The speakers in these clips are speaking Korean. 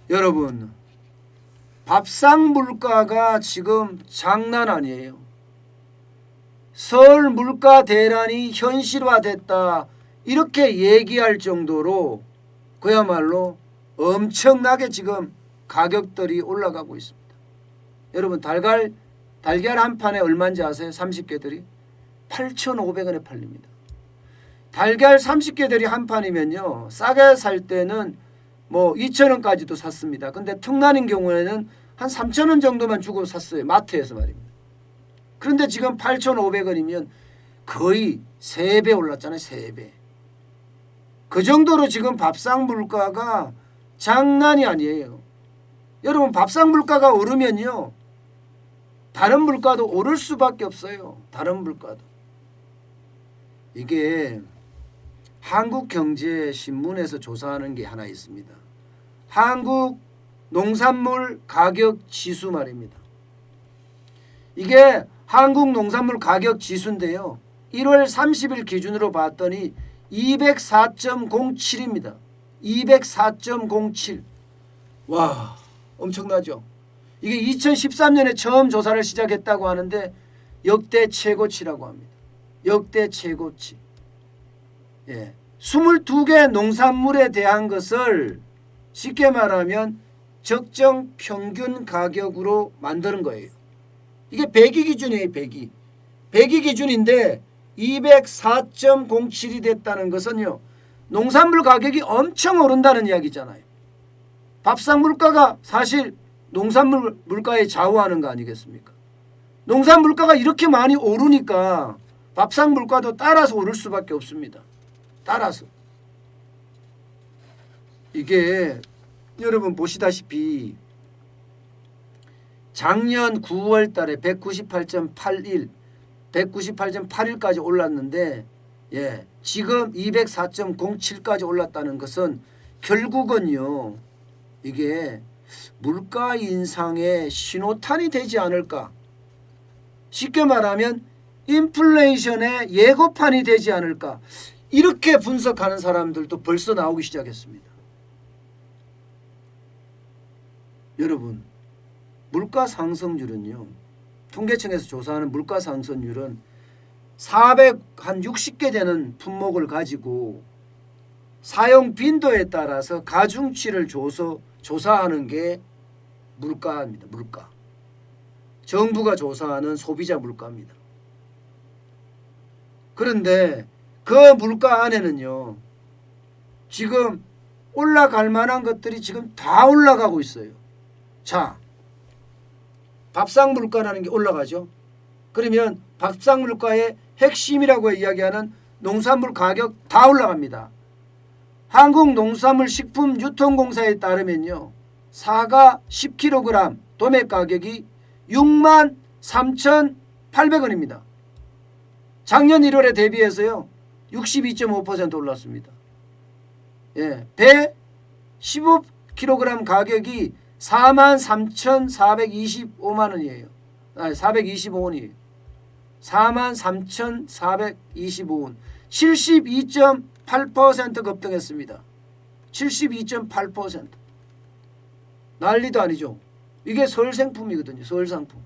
여러분, 밥상 물가가 지금 장난 아니에요. 서울 물가 대란이 현실화됐다 이렇게 얘기할 정도로 그야말로 엄청나게 지금 가격들이 올라가고 있습니다. 여러분, 달걀 한 판에 얼마인지 아세요? 30개들이 8,500원에 팔립니다. 달걀 30개들이 한 판이면요, 싸게 살 때는 뭐 2,000원까지도 샀습니다. 근데 특난인 경우에는 한 3,000원 정도만 주고 샀어요. 마트에서 말입니다. 그런데 지금 8,500원이면 거의 3배 올랐잖아요. 3배. 그 정도로 지금 밥상 물가가 장난이 아니에요. 여러분, 밥상 물가가 오르면요, 다른 물가도 오를 수밖에 없어요. 다른 물가도. 이게 한국경제신문에서 조사하는 게 하나 있습니다. 한국 농산물 가격 지수 말입니다. 이게 한국 농산물 가격 지수인데요, 1월 30일 기준으로 봤더니 204.07입니다. 204.07. 와, 엄청나죠. 이게 2013년에 처음 조사를 시작했다고 하는데 역대 최고치라고 합니다. 역대 최고치. 예. 22개 농산물에 대한 것을 쉽게 말하면 적정 평균 가격으로 만드는 거예요. 이게 배기 기준이에요. 배기 기준인데 204.07이 됐다는 것은요, 농산물 가격이 엄청 오른다는 이야기잖아요. 밥상 물가가 사실 농산물 물가에 좌우하는 거 아니겠습니까? 농산 물가가 이렇게 많이 오르니까 밥상 물가도 따라서 오를 수밖에 없습니다. 따라서. 이게 여러분 보시다시피 작년 9월 달에 198.81, 198.81까지 올랐는데, 예, 지금 204.07까지 올랐다는 것은 결국은요, 이게 물가 인상의 신호탄이 되지 않을까. 쉽게 말하면 인플레이션의 예고판이 되지 않을까. 이렇게 분석하는 사람들도 벌써 나오기 시작했습니다. 여러분, 물가 상승률은요, 통계청에서 조사하는 물가 상승률은 460개 되는 품목을 가지고 사용 빈도에 따라서 가중치를 조사하는 게 물가입니다. 물가. 정부가 조사하는 소비자 물가입니다. 그런데 그 물가 안에는요, 지금 올라갈 만한 것들이 지금 다 올라가고 있어요. 자, 밥상 물가라는 게 올라가죠. 그러면 밥상 물가의 핵심이라고 이야기하는 농산물 가격 다 올라갑니다. 한국농산물식품유통공사에 따르면요, 사과 10kg 도매 가격이 63,800원입니다. 작년 1월에 대비해서요 62.5% 올랐습니다. 예, 배 15kg 가격이 43,425만원이에요. 425원이에요. 43,425원. 72.8% 급등했습니다. 72.8%. 난리도 아니죠. 이게 서울 생품이거든요. 서울 상품.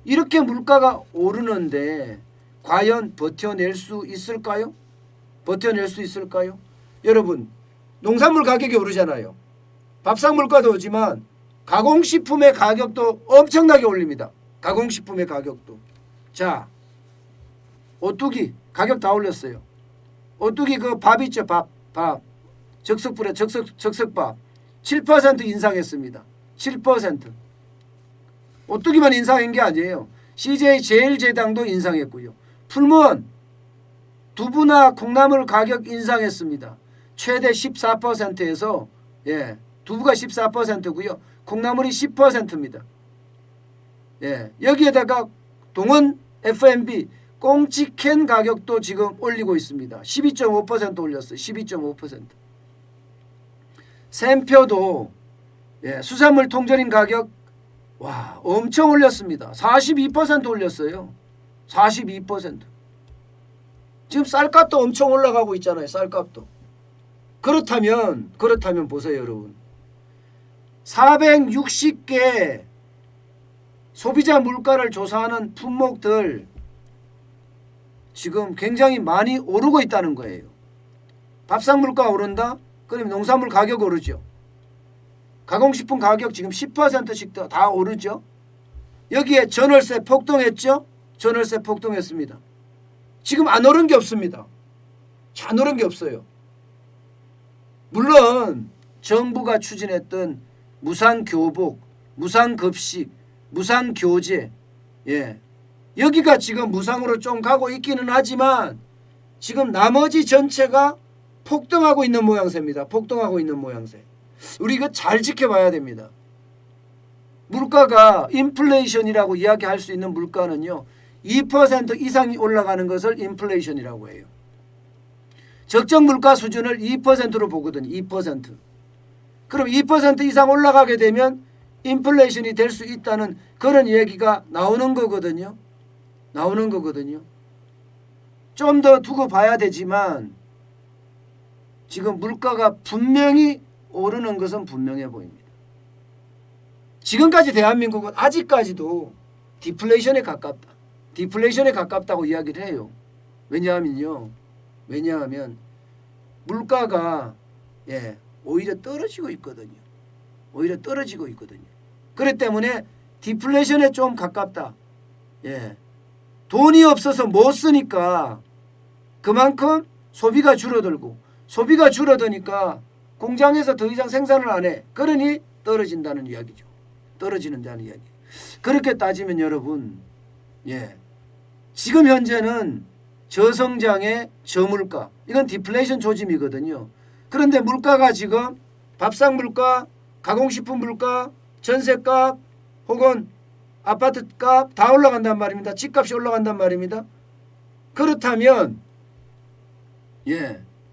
이렇게 물가가 오르는데 과연 버텨낼 수 있을까요? 버텨낼 수 있을까요? 여러분, 농산물 가격이 오르잖아요. 밥상 물가도 오지만 가공식품의 가격도 엄청나게 올립니다. 가공식품의 가격도. 자, 오뚜기 가격 다 올렸어요. 오뚜기 그 밥 있죠. 밥. 적석불에 적석밥 7% 인상했습니다. 7%. 오뚜기만 인상한 게 아니에요. CJ 제일제당도 인상했고요. 풀무원 두부나 콩나물 가격 인상했습니다. 최대 14%에서, 예, 두부가 14%고요. 콩나물이 10%입니다. 예, 여기에다가 동원 F&B 꽁치캔 가격도 지금 올리고 있습니다. 12.5% 올렸어요. 12.5%. 샘표도, 예, 수산물 통조림 가격 와 엄청 올렸습니다. 42% 올렸어요. 42%. 지금 쌀값도 엄청 올라가고 있잖아요. 쌀값도. 그렇다면 보세요, 여러분. 460개 소비자 물가를 조사하는 품목들 지금 굉장히 많이 오르고 있다는 거예요. 밥상 물가 오른다? 그럼 농산물 가격 오르죠. 가공식품 가격 지금 10%씩 다 오르죠. 여기에 전월세 폭등했죠. 전월세 폭등했습니다. 지금 안 오른 게 없습니다. 안 오른 게 없어요. 물론 정부가 추진했던 무상교복, 무상급식, 무상교재, 여기가 지금 무상으로 좀 가고 있기는 하지만 지금 나머지 전체가 폭등하고 있는 모양새입니다. 폭등하고 있는 모양새. 우리 이거 잘 지켜봐야 됩니다. 물가가 인플레이션이라고 이야기할 수 있는 물가는요, 2% 이상이 올라가는 것을 인플레이션이라고 해요. 적정 물가 수준을 2%로 보거든요. 2%. 그럼 2% 이상 올라가게 되면 인플레이션이 될 수 있다는 그런 얘기가 나오는 거거든요. 나오는 거거든요. 좀 더 두고 봐야 되지만 지금 물가가 분명히 오르는 것은 분명해 보입니다. 지금까지 대한민국은 아직까지도 디플레이션에 가깝다. 디플레이션에 가깝다고 이야기를 해요. 왜냐하면 물가가 오히려 떨어지고 있거든요. 오히려 떨어지고 있거든요. 그렇기 때문에 디플레이션에 좀 가깝다. 돈이 없어서 못 쓰니까 그만큼 소비가 줄어들고, 소비가 줄어드니까 공장에서 더 이상 생산을 안 해. 그러니 떨어진다는 이야기죠. 떨어지는다는 이야기. 그렇게 따지면 여러분, 지금 현재는 저성장의 저물가, 이건 디플레이션 조짐이거든요. 그런데 물가가 지금 밥상 물가, 가공식품 물가, 전세값 혹은 아파트값 다 올라간단 말입니다. 집값이 올라간단 말입니다. 그렇다면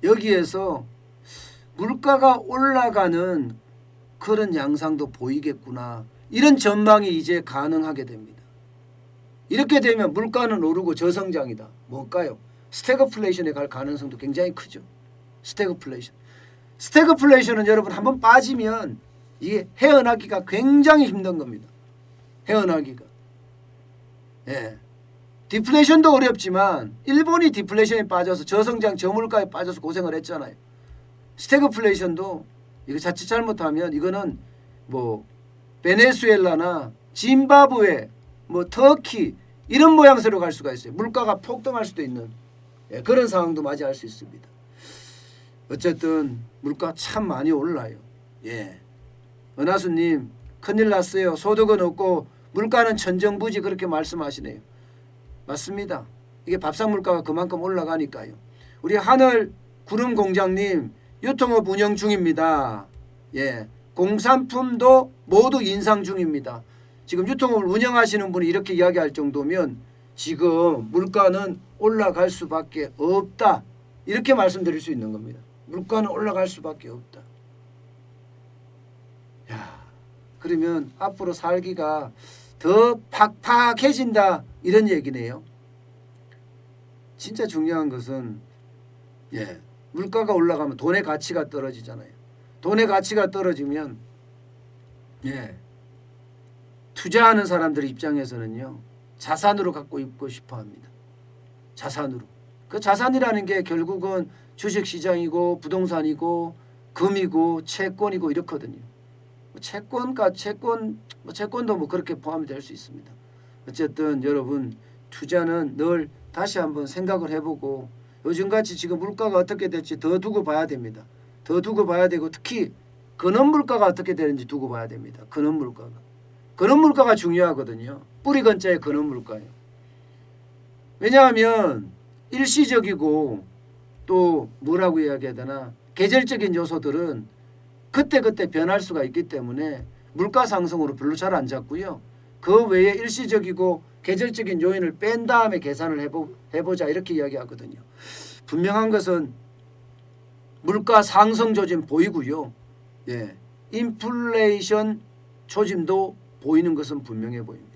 여기에서 물가가 올라가는 그런 양상도 보이겠구나. 이런 전망이 이제 가능하게 됩니다. 이렇게 되면 물가는 오르고 저성장이다. 뭘까요? 스태그플레이션에 갈 가능성도 굉장히 크죠. 스태그플레이션. 스태그플레이션은 여러분 한번 빠지면 이게 헤어나기가 굉장히 힘든 겁니다. 헤어나기가. 디플레이션도 어렵지만 일본이 디플레이션에 빠져서 저성장 저물가에 빠져서 고생을 했잖아요. 스태그플레이션도 이거 자칫 잘못하면 이거는 뭐 베네수엘라나 짐바브웨, 뭐 터키 이런 모양새로 갈 수가 있어요. 물가가 폭등할 수도 있는 그런 상황도 맞이할 수 있습니다. 어쨌든 물가 참 많이 올라요. 은하수님 큰일 났어요. 소득은 없고 물가는 천정부지 그렇게 말씀하시네요. 맞습니다. 이게 밥상 물가가 그만큼 올라가니까요. 우리 하늘 구름 공장님 유통업 운영 중입니다. 공산품도 모두 인상 중입니다. 지금 유통업을 운영하시는 분이 이렇게 이야기할 정도면 지금 물가는 올라갈 수밖에 없다. 이렇게 말씀드릴 수 있는 겁니다. 물가는 올라갈 수밖에 없다. 그러면 앞으로 살기가 더 팍팍해진다 이런 얘기네요. 진짜 중요한 것은 물가가 올라가면 돈의 가치가 떨어지잖아요. 돈의 가치가 떨어지면 투자하는 사람들 입장에서는요, 자산으로 갖고 있고 싶어 합니다. 자산으로. 그 자산이라는 게 결국은 주식시장이고 부동산이고 금이고 채권이고 이렇거든요. 채권도 뭐 그렇게 포함이 될 수 있습니다. 어쨌든 여러분 투자는 늘 다시 한번 생각을 해보고 요즘같이 지금 물가가 어떻게 될지 더 두고 봐야 됩니다. 더 두고 봐야 되고 특히 근원 물가가 어떻게 되는지 두고 봐야 됩니다. 근원 물가가 중요하거든요. 뿌리 근자의 근원 물가예요. 왜냐하면 일시적이고 또 뭐라고 이야기해야 되나 계절적인 요소들은 그때그때 변할 수가 있기 때문에 물가 상승으로 별로 잘 안 잡고요. 그 외에 일시적이고 계절적인 요인을 뺀 다음에 계산을 해보자 이렇게 이야기하거든요. 분명한 것은 물가 상승 조짐 보이고요. 인플레이션 조짐도 보이는 것은 분명해 보입니다.